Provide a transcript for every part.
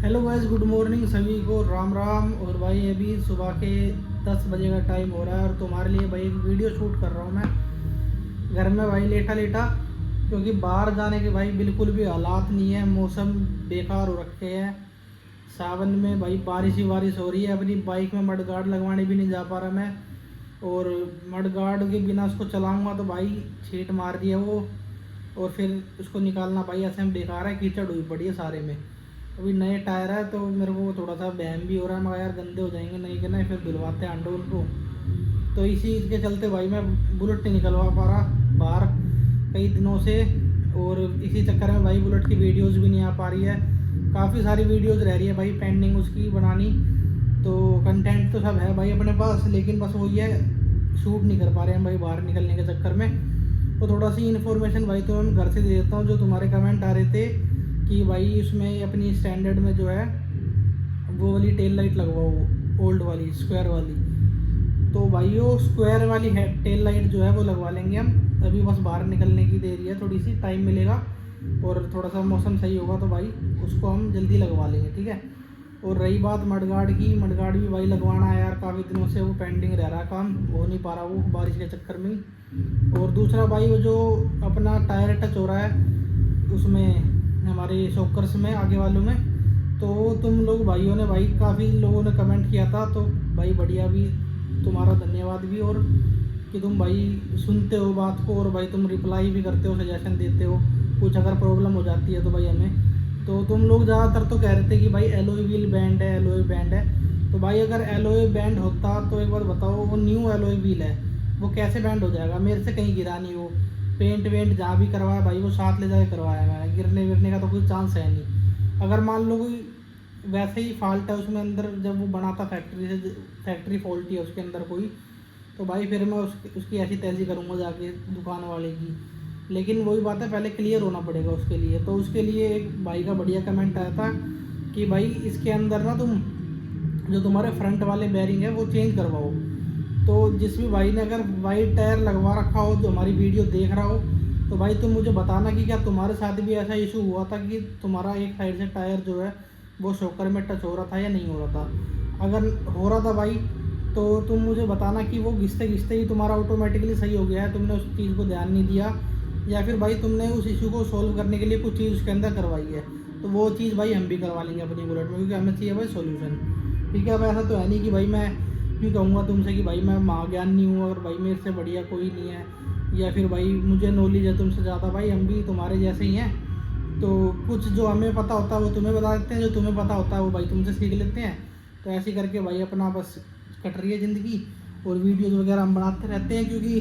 Hello guys, good morning सभी को, राम राम। और भाई अभी सुबह के 10 बजे का टाइम हो रहा है और तुम्हारे लिए भाई एक वीडियो शूट कर रहा हूँ मैं घर में भाई लेटा लेटा, क्योंकि बाहर जाने के भाई बिल्कुल भी हालात नहीं है। मौसम बेकार हो रखे हैं। सावन में भाई बारिश ही बारिश हो रही है। अपनी बाइक में मड गार्ड लगवाने भी नहीं जा पा रहा मैं, और मड गार्ड के बिना उसको चलाऊँगा तो भाई छींट मार दिया वो, और फिर उसको निकालना भाई ऐसे में बेकार है। कीचड़ हुई पड़ी है सारे में। अभी नए टायर है तो मेरे को थोड़ा सा वहम भी हो रहा है, मगर यार गंदे हो जाएंगे नहीं कि नहीं, फिर धुलवाते हैं अंडो उनको। तो इसी के चलते भाई मैं बुलेट नहीं निकलवा पा रहा बाहर कई दिनों से, और इसी चक्कर में भाई बुलेट की वीडियोस भी नहीं आ पा रही है। काफ़ी सारी वीडियोस रह रही है भाई पेंडिंग उसकी बनानी। तो कंटेंट तो सब है भाई अपने पास, लेकिन बस वही है, शूट नहीं कर पा रहे हैं भाई बाहर निकलने के चक्कर में। तो थोड़ा सी इन्फॉर्मेशन भाई तो मैं घर से दे देता हूँ। जो तुम्हारे कमेंट आ रहे थे कि भाई उसमें अपनी स्टैंडर्ड में जो है वो वाली टेल लाइट लगवाओ, ओल्ड वाली स्क्वायर वाली। तो भाई वो स्क्वायर वाली है टेल लाइट जो है वो लगवा लेंगे हम। अभी बस बाहर निकलने की देरी है, थोड़ी सी टाइम मिलेगा और थोड़ा सा मौसम सही होगा तो भाई उसको हम जल्दी लगवा लेंगे, ठीक है। और रही बात मडगार्ड की, मडगार्ड भी भाई लगवाना है यार। काफ़ी दिनों से वो पेंडिंग रह रहा है, काम हो नहीं पा रहा वो बारिश के चक्कर में ही। और दूसरा भाई वो जो अपना टायर टच हो रहा है उसमें, हमारे शॉकर्स में आगे वालों में, तो तुम लोग भाइयों ने भाई काफ़ी लोगों ने कमेंट किया था, तो भाई बढ़िया भी, तुम्हारा धन्यवाद भी। और कि तुम भाई सुनते हो बात को और भाई तुम रिप्लाई भी करते हो, सजेशन देते हो। कुछ अगर प्रॉब्लम हो जाती है तो भाई हमें, तो तुम लोग ज़्यादातर तो कह रहे थे कि भाई एलोई व्हील बैंड है, एलोई बैंड है। तो भाई अगर एलोई बैंड होता तो एक बार बताओ, वो न्यू एलोई व्हील है, वो कैसे बैंड हो जाएगा? मेरे से कहीं गिरा नहीं वो। पेंट वेंट जहाँ भी करवाया भाई वो साथ ले जाके करवाया मैंने, गिरने विरने का तो कोई चांस है नहीं। अगर मान लो कोई वैसे ही फॉल्ट है उसमें अंदर, जब वो बनाता फैक्ट्री से, फैक्ट्री फॉल्ट है उसके अंदर कोई, तो भाई फिर मैं उसकी ऐसी तैसी करूँगा जाके दुकान वाले की। लेकिन वही बात है, पहले क्लियर होना पड़ेगा उसके लिए। तो उसके लिए एक भाई का बढ़िया कमेंट आया था कि भाई इसके अंदर ना तुम जो तुम्हारे फ्रंट वाले बैरिंग है वो चेंज करवाओ। तो जिस भी भाई ने अगर वाइट टायर लगवा रखा हो, जो हमारी वीडियो देख रहा हो, तो भाई तुम मुझे बताना कि क्या तुम्हारे साथ भी ऐसा इशू हुआ था कि तुम्हारा एक साइड से टायर जो है वो शॉकर में टच हो रहा था या नहीं हो रहा था। अगर हो रहा था भाई तो तुम मुझे बताना कि वो घिसते घिसते ही तुम्हारा ऑटोमेटिकली सही हो गया है, तुमने उस चीज़ को ध्यान नहीं दिया, या फिर भाई तुमने उस इशू को सॉल्व करने के लिए कुछ चीज़ उसके अंदर करवाई है। तो वो चीज़ भाई हम भी करवा लेंगे अपनी बुलेट में, क्योंकि हमें चाहिए भाई सॉल्यूशन, ठीक है। अब ऐसा तो है नहीं कि भाई मैं क्यों कहूँगा तुमसे कि भाई मैं महाज्ञानी हूँ और भाई मेरे से बढ़िया कोई नहीं है, या फिर भाई मुझे नॉलेज है तुमसे ज़्यादा। भाई हम भी तुम्हारे जैसे ही हैं। तो कुछ जो हमें पता होता है वो तुम्हें बता देते हैं, जो तुम्हें पता होता है वो भाई तुमसे सीख लेते हैं। तो ऐसे करके भाई अपना बस कट रही है ज़िंदगी, और वीडियोज़ वगैरह हम बनाते रहते हैं, क्योंकि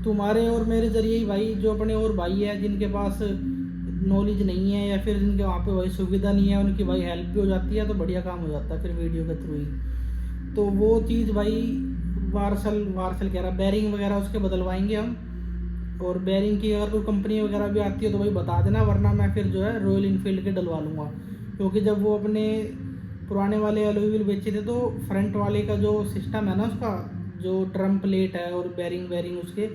तुम्हारे और मेरे ज़रिए ही भाई जो अपने और भाई है जिनके पास नॉलेज नहीं है, या फिर जिनके वहाँ पे भाई सुविधा नहीं है, उनकी भाई हेल्प भी हो जाती है, तो बढ़िया काम हो जाता है फिर वीडियो के थ्रू ही। तो वो चीज़ भाई वार्सल वार्सल कह रहा, बैरिंग वगैरह उसके बदलवाएंगे हम। और बैरिंग की अगर कोई कंपनी वगैरह भी आती है तो भाई बता देना, वरना मैं फिर जो है रॉयल इनफील्ड के डलवा लूँगा। क्योंकि जब वो अपने पुराने वाले एलॉय व्हील बेचे थे तो फ्रंट वाले का जो सिस्टम है ना, उसका जो ड्रम प्लेट है और बैरिंग बैरिंग उसके,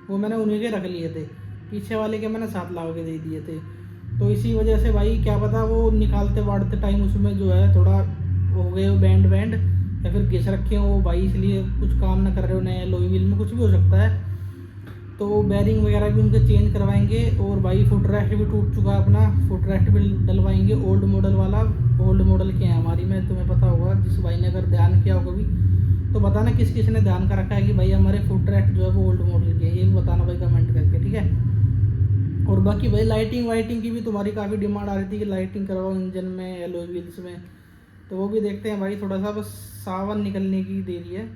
वो मैंने उन्हीं के रख लिए थे। पीछे वाले के मैंने साथ ला के दे दिए थे। तो इसी वजह से भाई क्या पता वो निकालते वाड़ते टाइम उसमें जो है थोड़ा हो गए वो बैंड बैंड, या फिर घिस रखे हो भाई, इसलिए कुछ काम ना कर रहे हो नए एलॉय व्हील में, कुछ भी हो सकता है। तो बैरिंग वगैरह भी उनके चेंज करवाएंगे। और भाई फुट रेस्ट भी टूट चुका है अपना, फुट रेस्ट भी डलवाएंगे ओल्ड मॉडल वाला। ओल्ड मॉडल के हैं हमारी में, तुम्हें पता होगा, जिस भाई ने अगर ध्यान किया होगा भी तो बताना किस किस ने ध्यान कर रखा है कि भाई हमारे फुट रेस्ट जो है वो ओल्ड मॉडल के हैं, ये भी बताना भाई कमेंट करके, ठीक है। और बाकी भाई लाइटिंग वाइटिंग की भी तुम्हारी काफ़ी डिमांड आ रही थी कि लाइटिंग करवाओ इंजन में, एलॉय व्हील्स में। तो वो भी देखते हैं भाई, थोड़ा सा बस सावन निकलने की देरी है,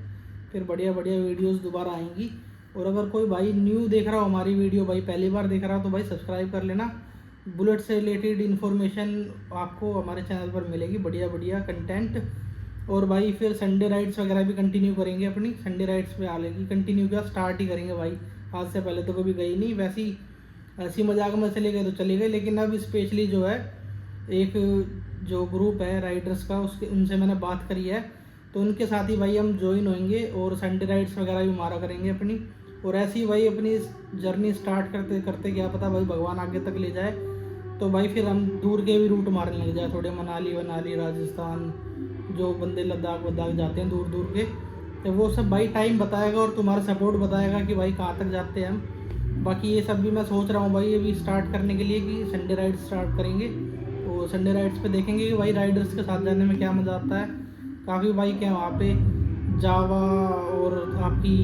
फिर बढ़िया बढ़िया वीडियोस दोबारा आएंगी। और अगर कोई भाई न्यू देख रहा हो हमारी वीडियो, भाई पहली बार देख रहा हो, तो भाई सब्सक्राइब कर लेना। बुलेट से रिलेटेड इन्फॉर्मेशन आपको हमारे चैनल पर मिलेगी, बढ़िया बढ़िया कंटेंट। और भाई फिर संडे राइड्स वगैरह भी कंटिन्यू करेंगे अपनी। संडे राइड्स पे आ लेगी, कंटिन्यू क्या स्टार्ट ही करेंगे भाई। आज से पहले तो कभी गई नहीं, वैसी ऐसी मजाक में चले गए तो चले गए, लेकिन अब स्पेशली जो है एक जो ग्रुप है राइडर्स का, उसके उनसे मैंने बात करी है, तो उनके साथ ही भाई हम ज्वाइन होंगे और संडे राइड्स वगैरह भी मारा करेंगे अपनी। और ऐसे ही भाई अपनी जर्नी स्टार्ट करते करते क्या पता भाई भगवान आगे तक ले जाए, तो भाई फिर हम दूर के भी रूट मारने लग जाए, थोड़े मनाली वनाली राजस्थान, जो बंदे लद्दाख वद्दाख जाते हैं दूर दूर के, तो वो सब भाई टाइम बताएगा और तुम्हारा सपोर्ट बताएगा कि भाई कहाँ तक जाते हैं हम। बाकी ये सब भी मैं सोच रहा हूँ भाई अभी स्टार्ट करने के लिए कि संडे राइड स्टार्ट करेंगे। तो संडे राइड्स पे देखेंगे कि भाई राइडर्स के साथ जाने में क्या मज़ा आता है। काफ़ी बाइक है वहाँ पे, जावा और आपकी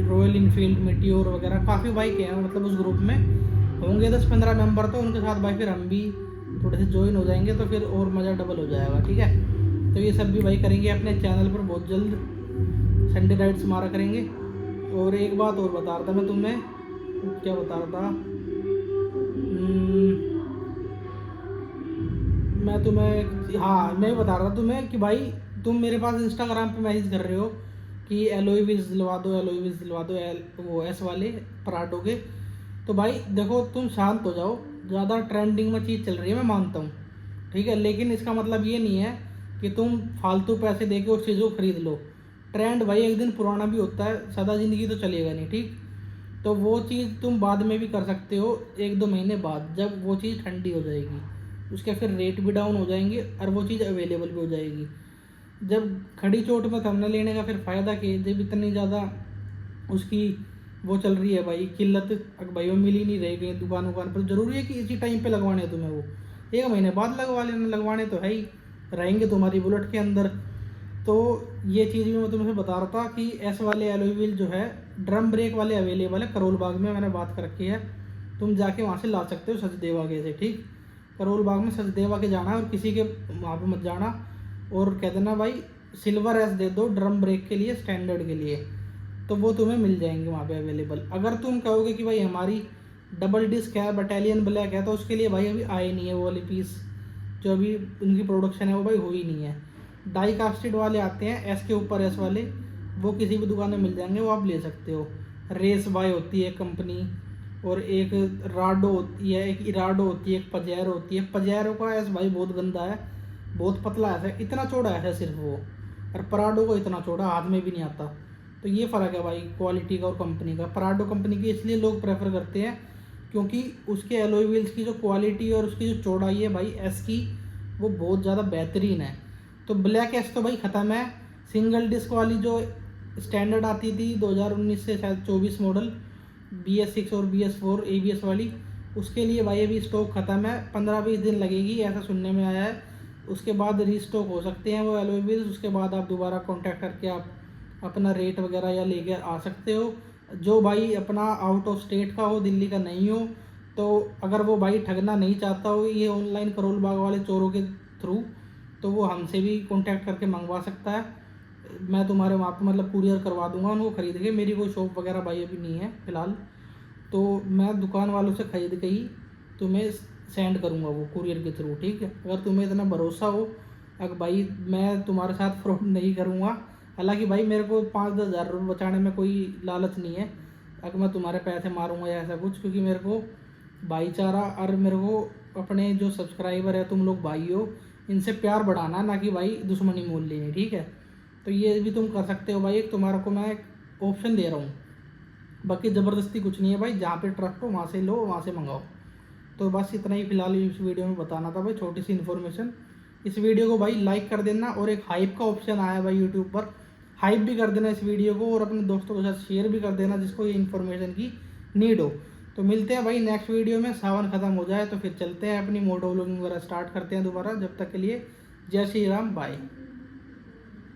रॉयल इनफील्ड मीटियोर वगैरह काफ़ी बाइक हैं, मतलब उस ग्रुप में होंगे 10-15 मेंबर, तो उनके साथ भाई फिर हम भी थोड़े से ज्वाइन हो जाएंगे, तो फिर और मज़ा डबल हो जाएगा। ठीक है, तो ये सब भी भाई करेंगे अपने चैनल पर बहुत जल्द, संडे राइड्स मारा करेंगे। और एक बात और बता रहा था मैं तुम्हें, क्या बता रहा था, मैं तुम्हें, हाँ मैं बता रहा था तुम्हें कि भाई तुम मेरे पास इंस्टाग्राम पे मैसेज कर रहे हो कि एलोई व्हील्स दिलवा दो, एलोई व्हील्स दिलवा दो, वो एस वाले पराठों के। तो भाई देखो तुम शांत हो जाओ, ज़्यादा ट्रेंडिंग में चीज़ चल रही है मैं मानता हूँ, ठीक है, लेकिन इसका मतलब ये नहीं है कि तुम फालतू पैसे दे के उस चीज़ को खरीद लो। ट्रेंड भाई एक दिन पुराना भी होता है, सदा ज़िंदगी तो चलेगा नहीं, ठीक। तो वो चीज़ तुम बाद में भी कर सकते हो, 1-2 महीने बाद जब वो चीज़ ठंडी हो जाएगी, उसके फिर रेट भी डाउन हो जाएंगे और वो चीज़ अवेलेबल भी हो जाएगी। जब खड़ी चोट में थमने लेने का फिर फ़ायदा कि जब इतनी ज़्यादा उसकी वो चल रही है भाई किल्लत, अगर भाई वो मिल ही नहीं रही कहीं दुकान पर, ज़रूरी है कि इसी टाइम पे लगवाने हैं तुम्हें, वो 1 महीने बाद लगवा लेना, लगवाने तो है ही, रहेंगे तुम्हारी बुलेट के अंदर। तो ये चीज़ भी मैं तुम्हें बता रहा था कि एस वाले एलॉय व्हील जो है ड्रम ब्रेक वाले अवेलेबल है करोल बाग में, मैंने बात कर रखी है, तुम जाके वहाँ से ला सकते हो सचदेवा के से, ठीक। करोल बाग में सचदेवा के जाना है और किसी के वहाँ पे मत जाना, और कह देना भाई सिल्वर एस दे दो ड्रम ब्रेक के लिए, स्टैंडर्ड के लिए, तो वो तुम्हें मिल जाएंगे वहाँ पे अवेलेबल। अगर तुम कहोगे कि भाई हमारी डबल डिस्क है, बटालियन ब्लैक है, तो उसके लिए भाई अभी आए नहीं है वो वाली पीस, जो अभी उनकी प्रोडक्शन है वो भाई हुई नहीं है। डाई कास्टेड वाले आते हैं एस के ऊपर एस वाले, वो किसी भी दुकान में मिल जाएंगे, वो आप ले सकते हो। रेस बाय होती है कंपनी, और एक राडो होती है, एक इराडो होती है, एक पजेरो होती है। पजेरो का एस भाई बहुत गंदा है, बहुत पतला है, इतना चौड़ा है सिर्फ वो, और पराडो को इतना चौड़ा हाथ में भी नहीं आता। तो ये फ़र्क है भाई क्वालिटी का और कंपनी का। पराडो कंपनी की इसलिए लोग प्रेफर करते हैं क्योंकि उसके एलॉय व्हील्स की जो क्वालिटी और उसकी जो चौड़ाई है भाई एस की, वो बहुत ज़्यादा बेहतरीन है। तो ब्लैक एस तो भाई ख़त्म है, सिंगल डिस्क वाली जो स्टैंडर्ड आती थी 2019 से शायद 24 मॉडल, BS6 और BS4 ABS वाली, उसके लिए भाई अभी स्टॉक ख़त्म है, 15-20 दिन लगेगी ऐसा सुनने में आया है। उसके बाद रीस्टॉक हो सकते हैं वो एलॉय व्हील्स, उसके बाद आप दोबारा कॉन्टैक्ट करके आप अपना रेट वगैरह या लेकर आ सकते हो। जो भाई अपना आउट ऑफ स्टेट का हो, दिल्ली का नहीं हो, तो अगर वो भाई ठगना नहीं चाहता हो ये ऑनलाइन करोल बाग वाले चोरों के थ्रू, तो वो हमसे भी कांटेक्ट करके मंगवा सकता है। मैं तुम्हारे वहाँ पे मतलब कुरियर करवा दूंगा उनको ख़रीद के, मेरी कोई शॉप वगैरह भाई अभी नहीं है फ़िलहाल, तो मैं दुकान वालों से ख़रीद के ही तुम्हें सेंड करूँगा वो कुरियर के थ्रू, ठीक है। अगर तुम्हें इतना भरोसा हो, अगर भाई मैं तुम्हारे साथ फ्रॉड नहीं करूँगा, हालांकि भाई मेरे को 5-10 हज़ार रुपये बचाने में कोई लालच नहीं है, अगर मैं तुम्हारे पैसे मारूंगा या ऐसा कुछ, क्योंकि मेरे को भाईचारा और मेरे को अपने जो सब्सक्राइबर है, तुम लोग भाई हो, इनसे प्यार बढ़ाना, ना कि भाई दुश्मनी मोल लेनी, ठीक है। तो ये भी तुम कर सकते हो भाई, एक तुम्हारे को मैं एक ऑप्शन दे रहा हूँ, बाकी ज़बरदस्ती कुछ नहीं है भाई, जहाँ पे ट्रस्ट हो वहाँ से लो, वहाँ से मंगाओ। तो बस इतना ही फिलहाल इस वीडियो में बताना था भाई, छोटी सी इन्फॉर्मेशन। इस वीडियो को भाई लाइक कर देना, और एक हाइप का ऑप्शन आया है भाई यूट्यूब पर, हाइप भी कर देना इस वीडियो को, और अपने दोस्तों के साथ शेयर भी कर देना जिसको ये इन्फॉर्मेशन की नीड हो। तो मिलते हैं भाई नेक्स्ट वीडियो में, सावन ख़त्म हो जाए तो फिर चलते हैं अपनी मोटो व्लॉगिंग वगैरह स्टार्ट करते हैं दोबारा। जब तक के लिए जय श्री राम, बाय।